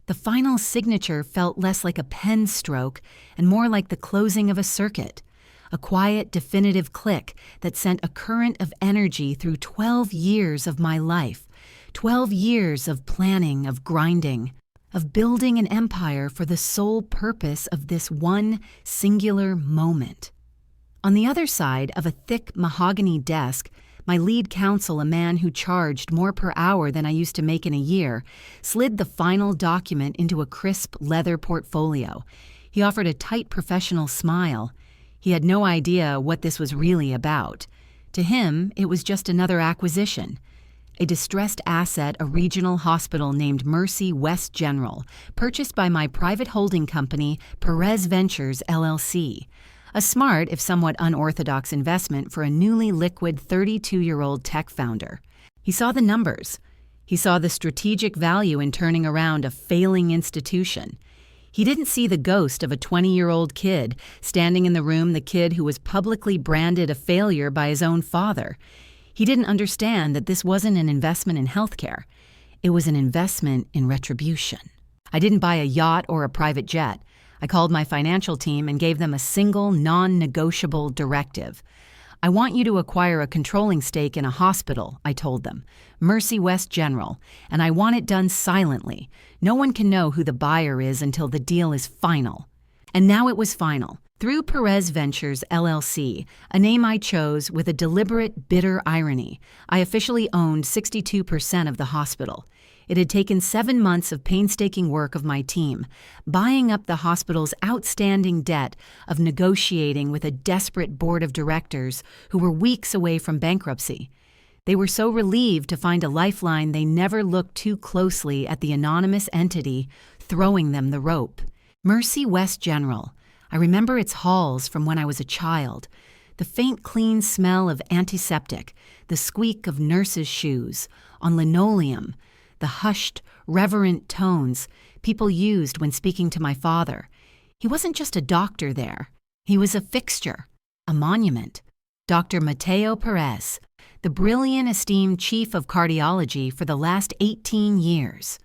The final signature felt less like a pen stroke and more like the closing of a circuit, a quiet, definitive click that sent a current of energy through 12 years of my life, 12 years of planning, of grinding, of building an empire for the sole purpose of this one singular moment. On the other side of a thick mahogany desk, my lead counsel, a man who charged more per hour than I used to make in a year, slid the final document into a crisp leather portfolio. He offered a tight professional smile. He had no idea what this was really about. To him, it was just another acquisition. A distressed asset, a regional hospital named Mercy West General, purchased by my private holding company, Perez Ventures, LLC. A smart, if somewhat unorthodox investment for a newly liquid 32-year-old tech founder. He saw the numbers. He saw the strategic value in turning around a failing institution. He didn't see the ghost of a 20-year-old kid standing in the room, the kid who was publicly branded a failure by his own father. He didn't understand that this wasn't an investment in healthcare. It was an investment in retribution. I didn't buy a yacht or a private jet. I called my financial team and gave them a single, non-negotiable directive. I want you to acquire a controlling stake in a hospital, I told them, Mercy West General, and I want it done silently. No one can know who the buyer is until the deal is final. And now it was final. Through Perez Ventures, LLC, a name I chose with a deliberate, bitter irony, I officially owned 62% of the hospital. It had taken 7 months of painstaking work of my team, buying up the hospital's outstanding debt, of negotiating with a desperate board of directors who were weeks away from bankruptcy. They were so relieved to find a lifeline they never looked too closely at the anonymous entity throwing them the rope. Mercy West General. I remember its halls from when I was a child. The faint, clean smell of antiseptic, the squeak of nurses' shoes on linoleum, the hushed, reverent tones people used when speaking to my father. He wasn't just a doctor there. He was a fixture, a monument. Dr. Mateo Perez, the brilliant, esteemed chief of cardiology for the last 18 years.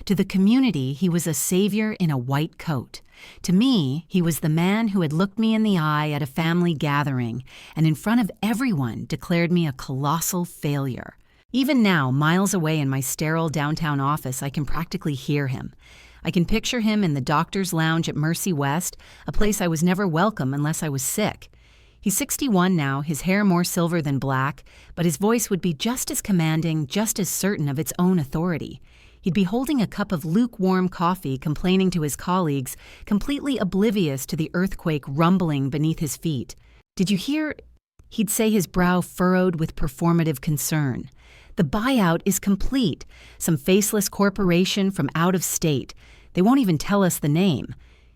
To the community, he was a savior in a white coat. To me, he was the man who had looked me in the eye at a family gathering and in front of everyone declared me a colossal failure. Even now, miles away in my sterile downtown office, I can practically hear him. I can picture him in the doctor's lounge at Mercy West, a place I was never welcome unless I was sick. He's 61 now, his hair more silver than black, but his voice would be just as commanding, just as certain of its own authority. He'd be holding a cup of lukewarm coffee, complaining to his colleagues, completely oblivious to the earthquake rumbling beneath his feet. "Did you hear?" He'd say, his brow furrowed with performative concern. "The buyout is complete. Some faceless corporation from out of state. They won't even tell us the name."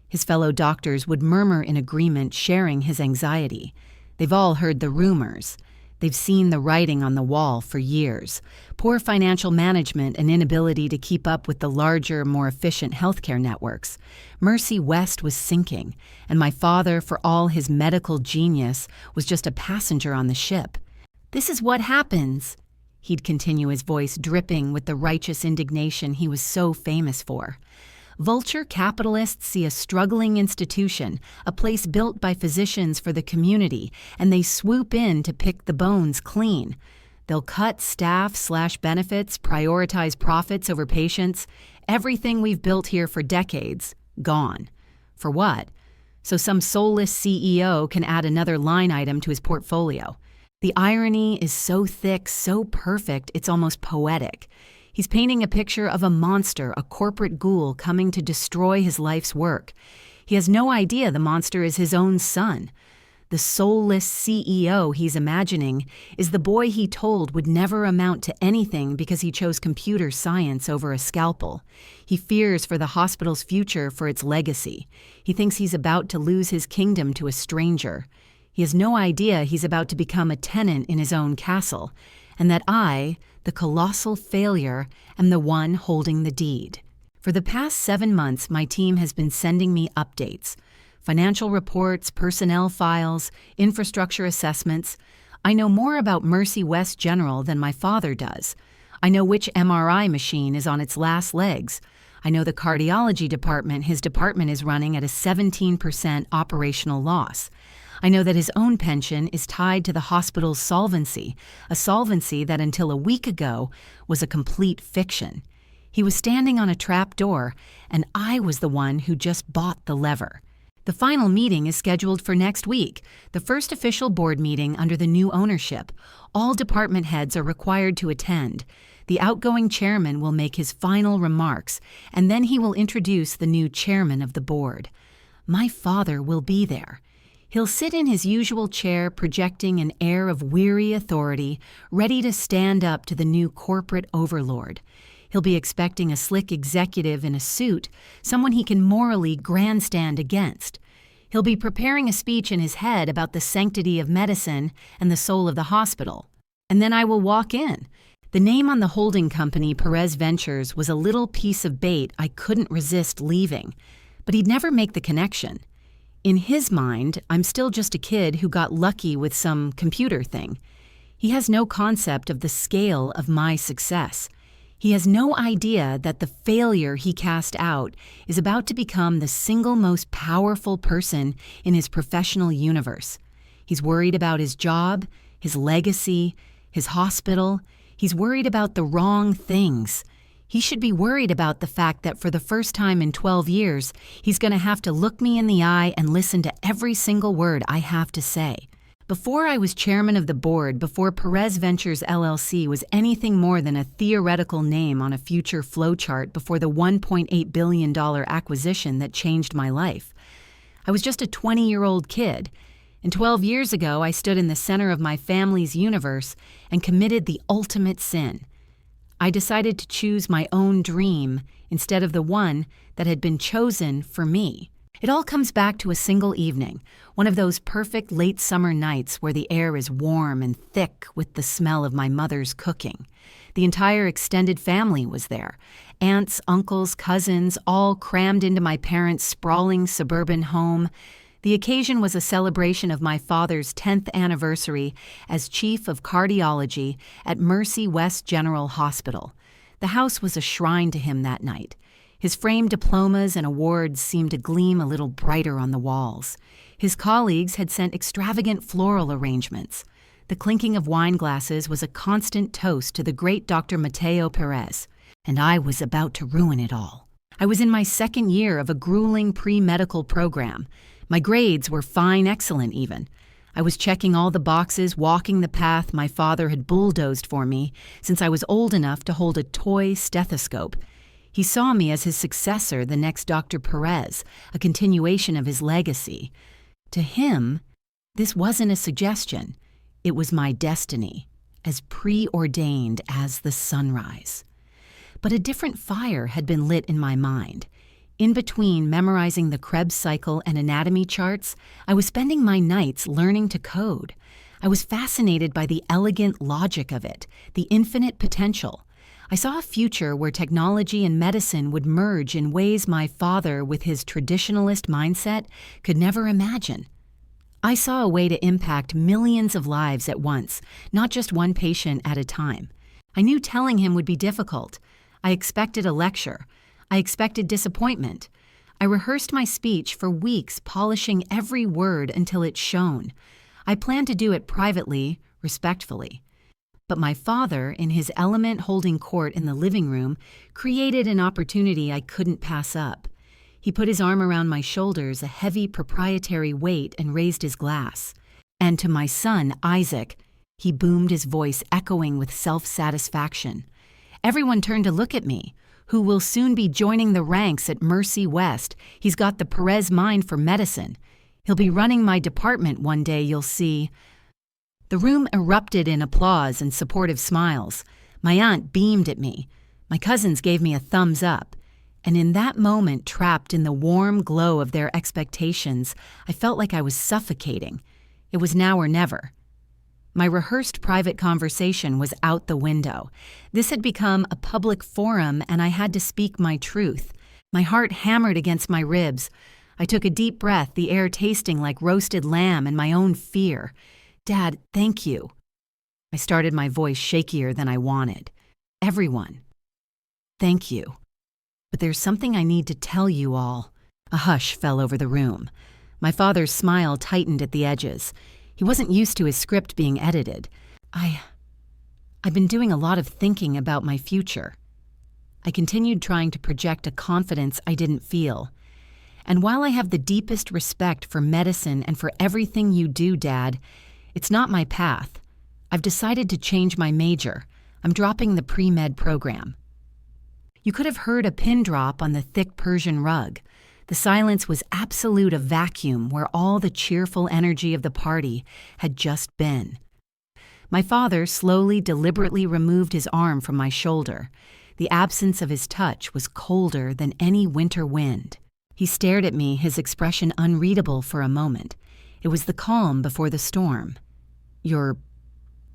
His fellow doctors would murmur in agreement, sharing his anxiety. They've all heard the rumors. They've seen the writing on the wall for years. Poor financial management and inability to keep up with the larger, more efficient healthcare networks. Mercy West was sinking, and my father, for all his medical genius, was just a passenger on the ship. "This is what happens," he'd continue, his voice dripping with the righteous indignation he was so famous for. "Vulture capitalists see a struggling institution, a place built by physicians for the community, and they swoop in to pick the bones clean. They'll cut staff/benefits, prioritize profits over patients. Everything we've built here for decades, gone. For what? So some soulless CEO can add another line item to his portfolio. The irony is so thick, so perfect, it's almost poetic. He's painting a picture of a monster, a corporate ghoul coming to destroy his life's work. He has no idea the monster is his own son. The soulless CEO he's imagining is the boy he told would never amount to anything because he chose computer science over a scalpel. He fears for the hospital's future, for its legacy. He thinks he's about to lose his kingdom to a stranger. He has no idea he's about to become a tenant in his own castle, and that I, the colossal failure, am the one holding the deed. For the past 7 months, my team has been sending me updates. Financial reports, personnel files, infrastructure assessments. I know more about Mercy West General than my father does. I know which MRI machine is on its last legs. I know the cardiology department his department is running at a 17% operational loss. I know that his own pension is tied to the hospital's solvency, a solvency that until a week ago was a complete fiction. He was standing on a trap door, and I was the one who just bought the lever. The final meeting is scheduled for next week, the first official board meeting under the new ownership. All department heads are required to attend. The outgoing chairman will make his final remarks, and then he will introduce the new chairman of the board. My father will be there. He'll sit in his usual chair, projecting an air of weary authority, ready to stand up to the new corporate overlord. He'll be expecting a slick executive in a suit, someone he can morally grandstand against. He'll be preparing a speech in his head about the sanctity of medicine and the soul of the hospital. And then I will walk in. The name on the holding company, Perez Ventures, was a little piece of bait I couldn't resist leaving, but he'd never make the connection. In his mind, I'm still just a kid who got lucky with some computer thing. He has no concept of the scale of my success. He has no idea that the failure he cast out is about to become the single most powerful person in his professional universe. He's worried about his job, his legacy, his hospital. He's worried about the wrong things. He should be worried about the fact that for the first time in 12 years, he's going to have to look me in the eye and listen to every single word I have to say. Before I was chairman of the board, before Perez Ventures LLC was anything more than a theoretical name on a future flowchart before the $1.8 billion acquisition that changed my life, I was just a 20-year-old kid. And 12 years ago, I stood in the center of my family's universe and committed the ultimate sin. I decided to choose my own dream instead of the one that had been chosen for me. It all comes back to a single evening, one of those perfect late summer nights where the air is warm and thick with the smell of my mother's cooking. The entire extended family was there. Aunts, uncles, cousins, all crammed into my parents' sprawling suburban home. The occasion was a celebration of my father's 10th anniversary as chief of cardiology at Mercy West General Hospital. The house was a shrine to him that night. His framed diplomas and awards seemed to gleam a little brighter on the walls. His colleagues had sent extravagant floral arrangements. The clinking of wine glasses was a constant toast to the great Dr. Mateo Perez, and I was about to ruin it all. I was in my second year of a grueling pre-medical program. My grades were fine, excellent even. I was checking all the boxes, walking the path my father had bulldozed for me since I was old enough to hold a toy stethoscope. He saw me as his successor, the next Dr. Perez, a continuation of his legacy. To him, this wasn't a suggestion. It was my destiny, as preordained as the sunrise. But a different fire had been lit in my mind. In between memorizing the Krebs cycle and anatomy charts, I was spending my nights learning to code. I was fascinated by the elegant logic of it, the infinite potential. I saw a future where technology and medicine would merge in ways my father, with his traditionalist mindset, could never imagine. I saw a way to impact millions of lives at once, not just one patient at a time. I knew telling him would be difficult. I expected a lecture. I expected disappointment. I rehearsed my speech for weeks, polishing every word until it shone. I planned to do it privately, respectfully. But my father, in his element holding court in the living room, created an opportunity I couldn't pass up. He put his arm around my shoulders, a heavy proprietary weight, and raised his glass. And to my son, Isaac, he boomed, his voice echoing with self-satisfaction. Everyone turned to look at me. Who will soon be joining the ranks at Mercy West. He's got the Perez mind for medicine. He'll be running my department one day, you'll see. The room erupted in applause and supportive smiles. My aunt beamed at me. My cousins gave me a thumbs up. And in that moment, trapped in the warm glow of their expectations, I felt like I was suffocating. It was now or never. My rehearsed private conversation was out the window. This had become a public forum, and I had to speak my truth. My heart hammered against my ribs. I took a deep breath, the air tasting like roasted lamb and my own fear. "Dad, thank you." I started, my voice shakier than I wanted. "Everyone, thank you." But there's something I need to tell you all." A hush fell over the room. My father's smile tightened at the edges. He wasn't used to his script being edited. I've been doing a lot of thinking about my future." I continued trying to project a confidence I didn't feel. "And while I have the deepest respect for medicine and for everything you do, Dad, it's not my path. I've decided to change my major. I'm dropping the pre-med program." You could have heard a pin drop on the thick Persian rug. The silence was absolute, a vacuum where all the cheerful energy of the party had just been. My father slowly, deliberately removed his arm from my shoulder. The absence of his touch was colder than any winter wind. He stared at me, his expression unreadable for a moment. It was the calm before the storm. "You're...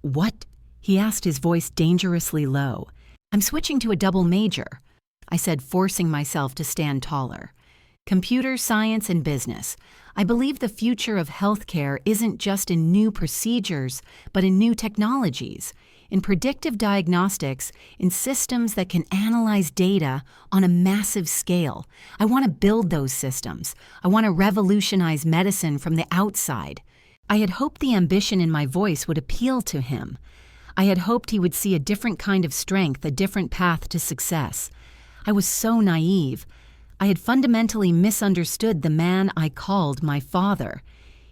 what?" he asked, his voice dangerously low. "I'm switching to a double major," I said, forcing myself to stand taller. "Computer science and business. I believe the future of healthcare isn't just in new procedures, but in new technologies, in predictive diagnostics, in systems that can analyze data on a massive scale. I want to build those systems. I want to revolutionize medicine from the outside." I had hoped the ambition in my voice would appeal to him. I had hoped he would see a different kind of strength, a different path to success. I was so naive. I had fundamentally misunderstood the man I called my father.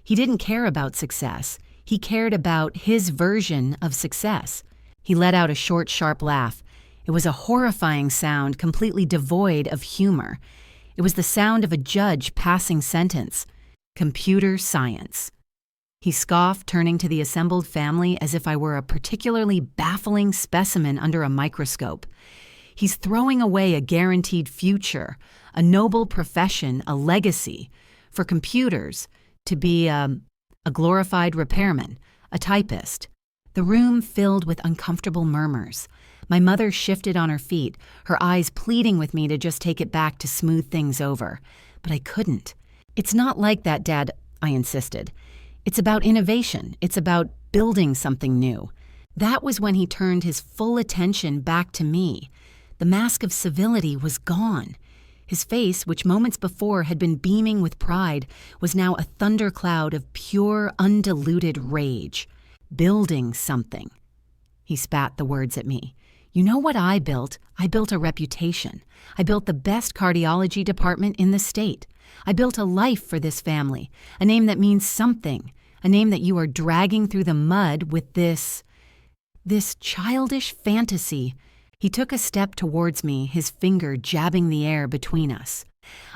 He didn't care about success. He cared about his version of success. He let out a short, sharp laugh. It was a horrifying sound, completely devoid of humor. It was the sound of a judge passing sentence. "Computer science." He scoffed, turning to the assembled family as if I were a particularly baffling specimen under a microscope. "He's throwing away a guaranteed future, a noble profession, a legacy, for computers to be a glorified repairman, a typist." The room filled with uncomfortable murmurs. My mother shifted on her feet, her eyes pleading with me to just take it back, to smooth things over. But I couldn't. "It's not like that, Dad," I insisted. "It's about innovation. It's about building something new." That was when he turned his full attention back to me. The mask of civility was gone. His face, which moments before had been beaming with pride, was now a thundercloud of pure, undiluted rage. "Building something." He spat the words at me. "You know what I built? I built a reputation. I built the best cardiology department in the state. I built a life for this family, a name that means something, a name that you are dragging through the mud with this childish fantasy." He took a step towards me, his finger jabbing the air between us.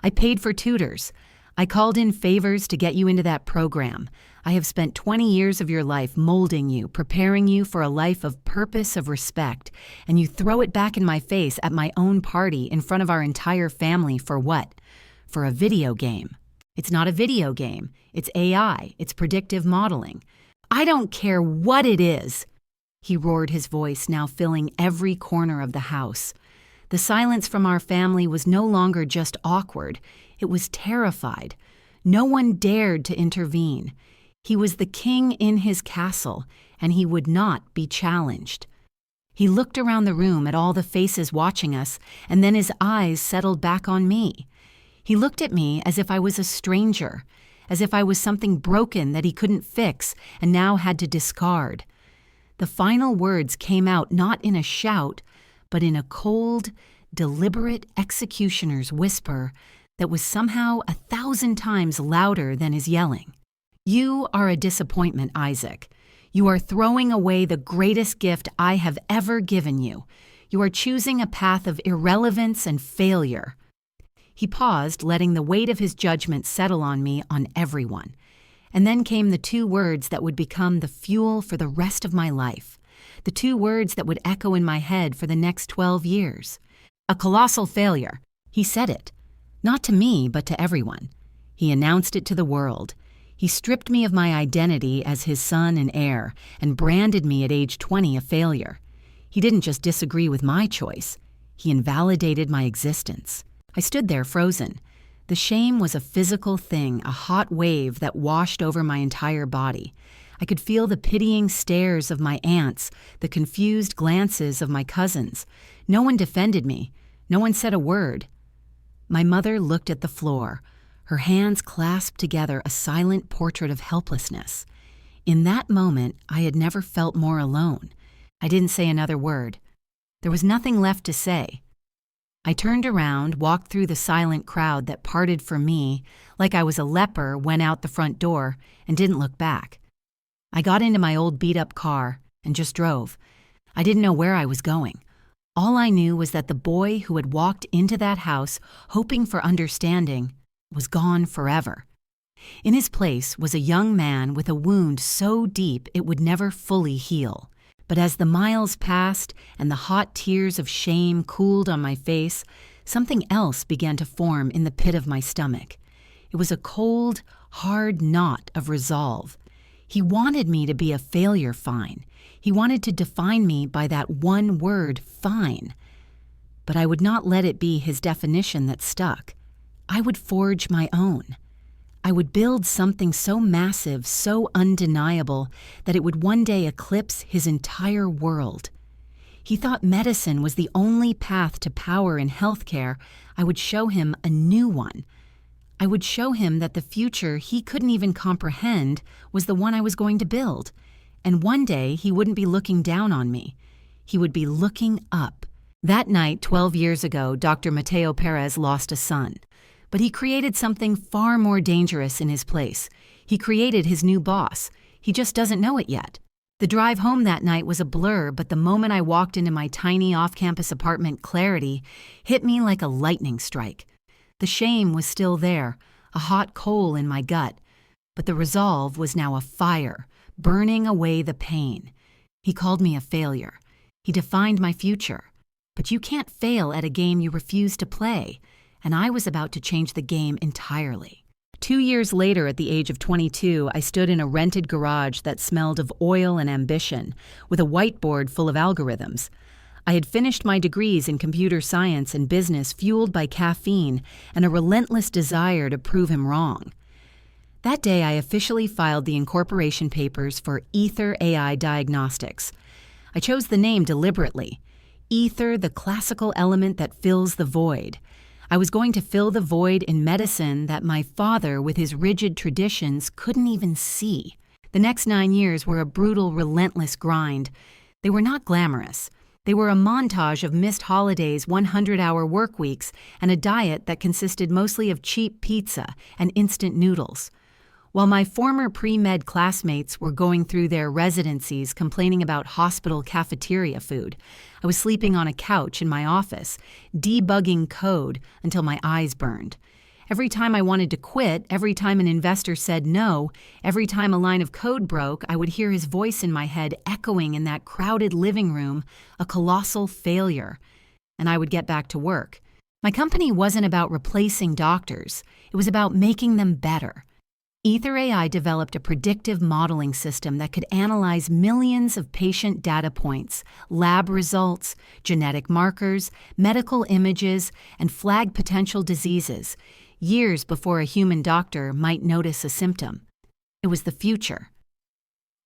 "I paid for tutors. I called in favors to get you into that program. I have spent 20 years of your life molding you, preparing you for a life of purpose, of respect, and you throw it back in my face at my own party in front of our entire family for what? For a video game. It's not a video game. It's AI. It's predictive modeling. I don't care what it is." He roared, his voice now filling every corner of the house. The silence from our family was no longer just awkward. It was terrified. No one dared to intervene. He was the king in his castle, and he would not be challenged. He looked around the room at all the faces watching us, and then his eyes settled back on me. He looked at me as if I was a stranger, as if I was something broken that he couldn't fix and now had to discard. The final words came out not in a shout, but in a cold, deliberate executioner's whisper that was somehow 1,000 times louder than his yelling. "You are a disappointment, Isaac. You are throwing away the greatest gift I have ever given you. You are choosing a path of irrelevance and failure." He paused, letting the weight of his judgment settle on me, on everyone. And then came the two words that would become the fuel for the rest of my life. The two words that would echo in my head for the next 12 years. "A colossal failure." He said it. Not to me, but to everyone. He announced it to the world. He stripped me of my identity as his son and heir, and branded me at age 20 a failure. He didn't just disagree with my choice. He invalidated my existence. I stood there frozen. The shame was a physical thing, a hot wave that washed over my entire body. I could feel the pitying stares of my aunts, the confused glances of my cousins. No one defended me. No one said a word. My mother looked at the floor, her hands clasped together, a silent portrait of helplessness. In that moment, I had never felt more alone. I didn't say another word. There was nothing left to say. I turned around, walked through the silent crowd that parted for me like I was a leper, went out the front door, and didn't look back. I got into my old beat-up car and just drove. I didn't know where I was going. All I knew was that the boy who had walked into that house hoping for understanding was gone forever. In his place was a young man with a wound so deep it would never fully heal. But as the miles passed and the hot tears of shame cooled on my face, something else began to form in the pit of my stomach. It was a cold, hard knot of resolve. He wanted me to be a failure, fine. He wanted to define me by that one word, fine. But I would not let it be his definition that stuck. I would forge my own. I would build something so massive, so undeniable, that it would one day eclipse his entire world. He thought medicine was the only path to power in healthcare. I would show him a new one. I would show him that the future he couldn't even comprehend was the one I was going to build. And one day he wouldn't be looking down on me. He would be looking up. That night, 12 years ago, Dr. Mateo Perez lost a son. But he created something far more dangerous in his place. He created his new boss. He just doesn't know it yet. The drive home that night was a blur, but the moment I walked into my tiny off-campus apartment, clarity hit me like a lightning strike. The shame was still there, a hot coal in my gut, but the resolve was now a fire, burning away the pain. He called me a failure. He defined my future. But you can't fail at a game you refuse to play. And I was about to change the game entirely. 2 years later, at the age of 22, I stood in a rented garage that smelled of oil and ambition, with a whiteboard full of algorithms. I had finished my degrees in computer science and business, fueled by caffeine and a relentless desire to prove him wrong. That day, I officially filed the incorporation papers for Ether AI Diagnostics. I chose the name deliberately. Ether, the classical element that fills the void. I was going to fill the void in medicine that my father, with his rigid traditions, couldn't even see. The next 9 years were a brutal, relentless grind. They were not glamorous. They were a montage of missed holidays, 100-hour work weeks, and a diet that consisted mostly of cheap pizza and instant noodles. While my former pre-med classmates were going through their residencies complaining about hospital cafeteria food, I was sleeping on a couch in my office, debugging code until my eyes burned. Every time I wanted to quit, every time an investor said no, every time a line of code broke, I would hear his voice in my head echoing in that crowded living room, a colossal failure. And I would get back to work. My company wasn't about replacing doctors. It was about making them better. Ether AI developed a predictive modeling system that could analyze millions of patient data points, lab results, genetic markers, medical images, and flag potential diseases, years before a human doctor might notice a symptom. It was the future.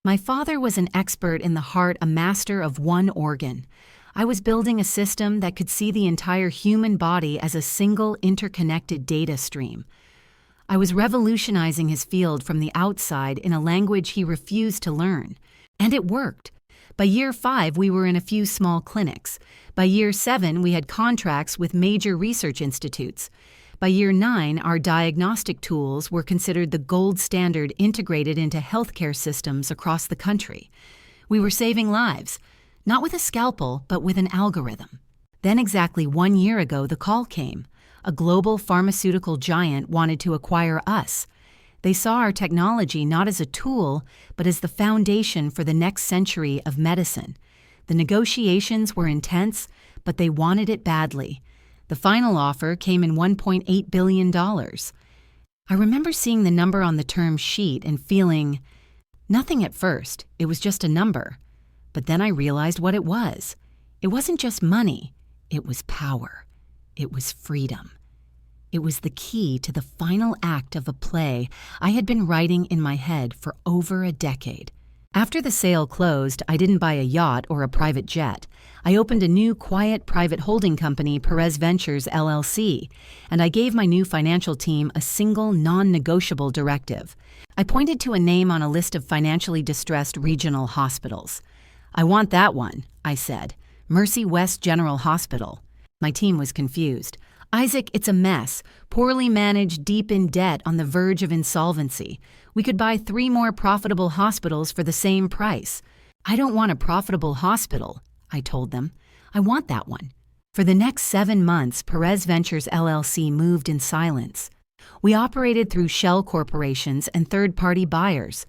My father was an expert in the heart, a master of one organ. I was building a system that could see the entire human body as a single interconnected data stream. I was revolutionizing his field from the outside in a language he refused to learn. And it worked. By year 5, we were in a few small clinics. By year 7, we had contracts with major research institutes. By year 9, our diagnostic tools were considered the gold standard integrated into healthcare systems across the country. We were saving lives, not with a scalpel, but with an algorithm. Then exactly 1 year ago, the call came. A global pharmaceutical giant wanted to acquire us. They saw our technology not as a tool, but as the foundation for the next century of medicine. The negotiations were intense, but they wanted it badly. The final offer came in $1.8 billion. I remember seeing the number on the term sheet and feeling nothing at first. It was just a number. But then I realized what it was. It wasn't just money. It was power. It was freedom. It was the key to the final act of a play I had been writing in my head for over a decade. After the sale closed, I didn't buy a yacht or a private jet. I opened a new quiet private holding company, Perez Ventures LLC, and I gave my new financial team a single non-negotiable directive. I pointed to a name on a list of financially distressed regional hospitals. "I want that one," I said. "Mercy West General Hospital." My team was confused. "Isaac, it's a mess. Poorly managed, deep in debt, on the verge of insolvency. We could buy 3 more profitable hospitals for the same price." "I don't want a profitable hospital," I told them. "I want that one." For the next 7 months, Perez Ventures LLC moved in silence. We operated through shell corporations and third-party buyers.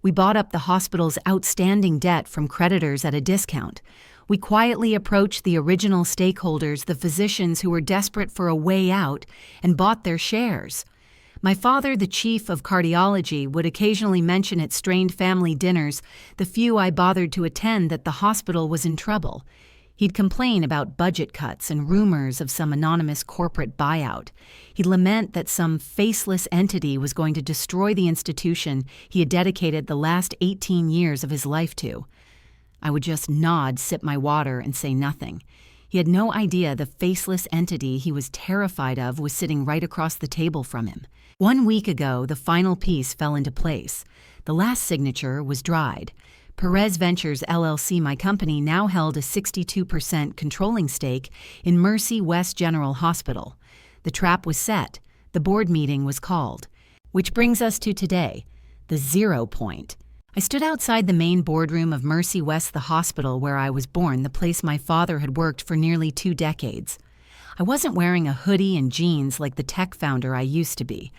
We bought up the hospital's outstanding debt from creditors at a discount. We quietly approached the original stakeholders, the physicians who were desperate for a way out, and bought their shares. My father, the chief of cardiology, would occasionally mention at strained family dinners, the few I bothered to attend, that the hospital was in trouble. He'd complain about budget cuts and rumors of some anonymous corporate buyout. He'd lament that some faceless entity was going to destroy the institution he had dedicated the last 18 years of his life to. I would just nod, sip my water, and say nothing. He had no idea the faceless entity he was terrified of was sitting right across the table from him. 1 week ago, the final piece fell into place. The last signature was dried. Perez Ventures LLC, my company, now held a 62% controlling stake in Mercy West General Hospital. The trap was set. The board meeting was called. Which brings us to today, the 0 point. I stood outside the main boardroom of Mercy West, the hospital where I was born, the place my father had worked for nearly 2 decades. I wasn't wearing a hoodie and jeans like the tech founder I used to be.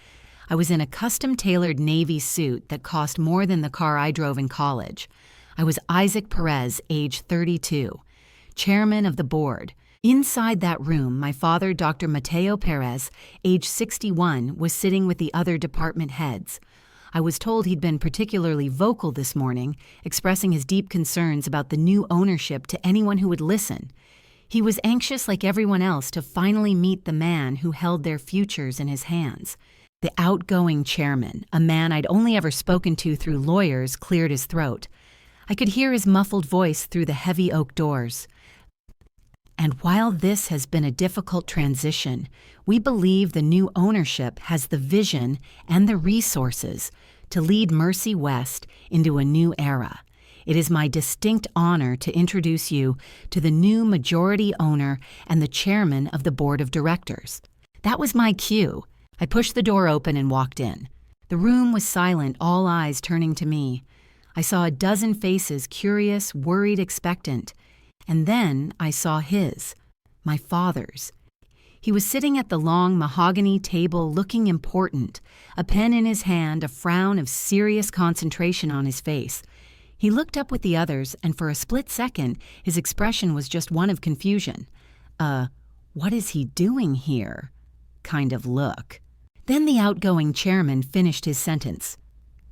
I was in a custom-tailored navy suit that cost more than the car I drove in college. I was Isaac Perez, age 32, chairman of the board. Inside that room, my father, Dr. Mateo Perez, age 61, was sitting with the other department heads. I was told he'd been particularly vocal this morning, expressing his deep concerns about the new ownership to anyone who would listen. He was anxious, like everyone else, to finally meet the man who held their futures in his hands. The outgoing chairman, a man I'd only ever spoken to through lawyers, cleared his throat. I could hear his muffled voice through the heavy oak doors. "And while this has been a difficult transition, we believe the new ownership has the vision and the resources to lead Mercy West into a new era. It is my distinct honor to introduce you to the new majority owner and the chairman of the board of directors." That was my cue. I pushed the door open and walked in. The room was silent, all eyes turning to me. I saw a dozen faces, curious, worried, expectant. And then I saw his, my father's. He was sitting at the long mahogany table looking important, a pen in his hand, a frown of serious concentration on his face. He looked up with the others, and for a split second, his expression was just one of confusion. What is he doing here? Kind of look. Then the outgoing chairman finished his sentence.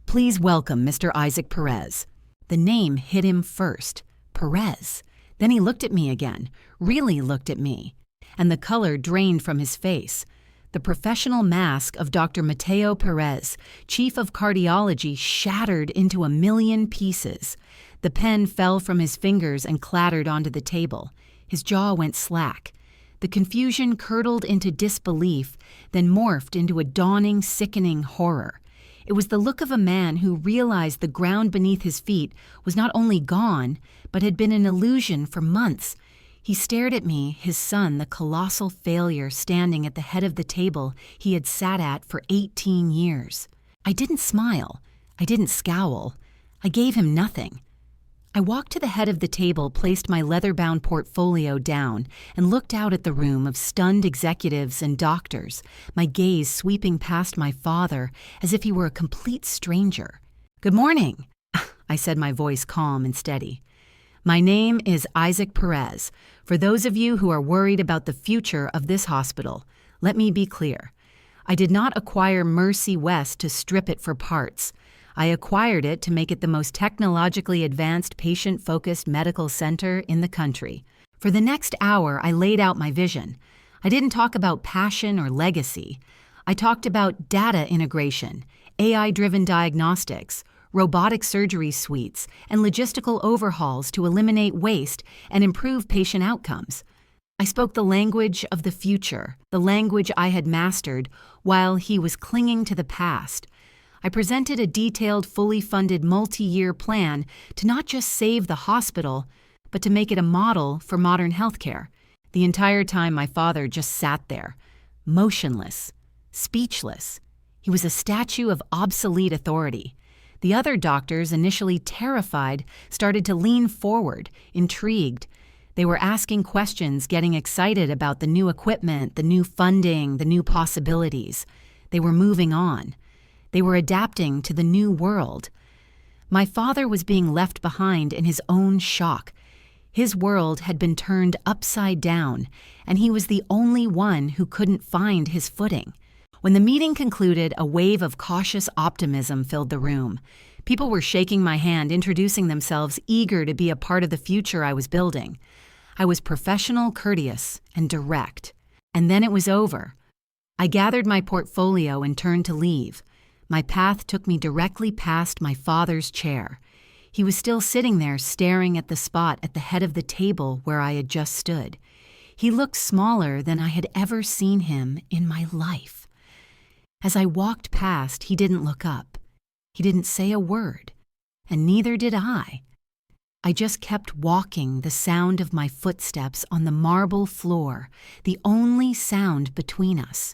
"Please welcome Mr. Isaac Perez." The name hit him first. Perez. Then he looked at me again, really looked at me, and the color drained from his face. The professional mask of Dr. Mateo Perez, chief of cardiology, shattered into a million pieces. The pen fell from his fingers and clattered onto the table. His jaw went slack. The confusion curdled into disbelief, then morphed into a dawning, sickening horror. It was the look of a man who realized the ground beneath his feet was not only gone, but had been an illusion for months. He stared at me, his son, the colossal failure, standing at the head of the table he had sat at for 18 years. I didn't smile. I didn't scowl. I gave him nothing. I walked to the head of the table, placed my leather-bound portfolio down, and looked out at the room of stunned executives and doctors, my gaze sweeping past my father as if he were a complete stranger. "Good morning," I said, my voice calm and steady. "My name is Isaac Perez. For those of you who are worried about the future of this hospital, let me be clear. I did not acquire Mercy West to strip it for parts. I acquired it to make it the most technologically advanced, patient-focused medical center in the country. For the next hour, I laid out my vision. I didn't talk about passion or legacy. I talked about data integration, AI-driven diagnostics, robotic surgery suites, and logistical overhauls to eliminate waste and improve patient outcomes. I spoke the language of the future, the language I had mastered, while he was clinging to the past. I presented a detailed, fully funded multi-year plan to not just save the hospital, but to make it a model for modern healthcare. The entire time my father just sat there, motionless, speechless. He was a statue of obsolete authority. The other doctors, initially terrified, started to lean forward, intrigued. They were asking questions, getting excited about the new equipment, the new funding, the new possibilities. They were moving on. They were adapting to the new world. My father was being left behind in his own shock. His world had been turned upside down, and he was the only one who couldn't find his footing. When the meeting concluded, a wave of cautious optimism filled the room. People were shaking my hand, introducing themselves, eager to be a part of the future I was building. I was professional, courteous, and direct. And then it was over. I gathered my portfolio and turned to leave. My path took me directly past my father's chair. He was still sitting there, staring at the spot at the head of the table where I had just stood. He looked smaller than I had ever seen him in my life. As I walked past, he didn't look up. He didn't say a word, and neither did I. I just kept walking, the sound of my footsteps on the marble floor, the only sound between us.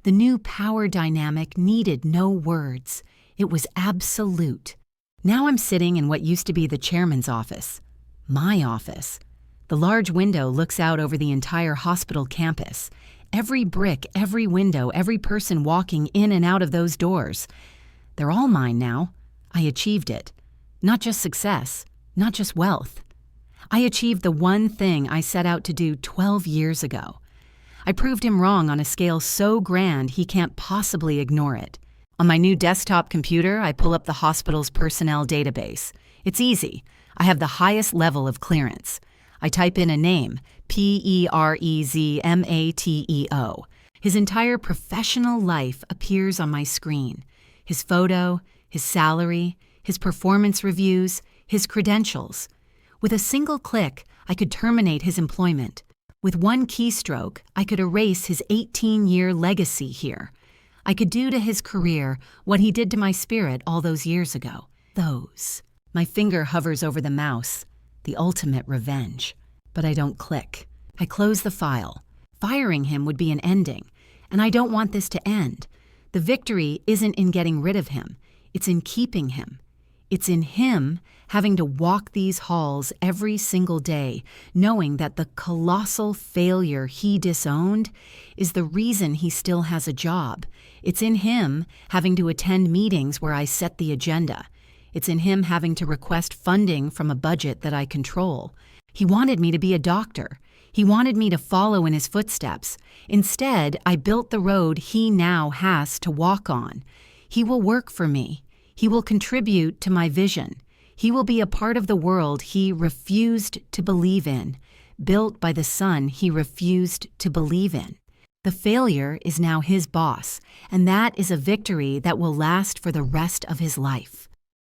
The new power dynamic needed no words. It was absolute. Now I'm sitting in what used to be the chairman's office, my office. The large window looks out over the entire hospital campus. Every brick, every window, every person walking in and out of those doors. They're all mine now. I achieved it. Not just success, not just wealth. I achieved the one thing I set out to do 12 years ago. I proved him wrong on a scale so grand he can't possibly ignore it. On my new desktop computer, I pull up the hospital's personnel database. It's easy. I have the highest level of clearance. I type in a name, Prezmateo. His entire professional life appears on my screen. His photo, his salary, his performance reviews, his credentials. With a single click, I could terminate his employment. With one keystroke, I could erase his 18-year legacy here. I could do to his career what he did to my spirit all those years ago. My finger hovers over the mouse. The ultimate revenge. But I don't click. I close the file. Firing him would be an ending, and I don't want this to end. The victory isn't in getting rid of him. It's in keeping him. It's in him having to walk these halls every single day, knowing that the colossal failure he disowned is the reason he still has a job. It's in him having to attend meetings where I set the agenda. It's in him having to request funding from a budget that I control. He wanted me to be a doctor. He wanted me to follow in his footsteps. Instead, I built the road he now has to walk on. He will work for me. He will contribute to my vision. He will be a part of the world he refused to believe in, built by the son he refused to believe in. The failure is now his boss, and that is a victory that will last for the rest of his life.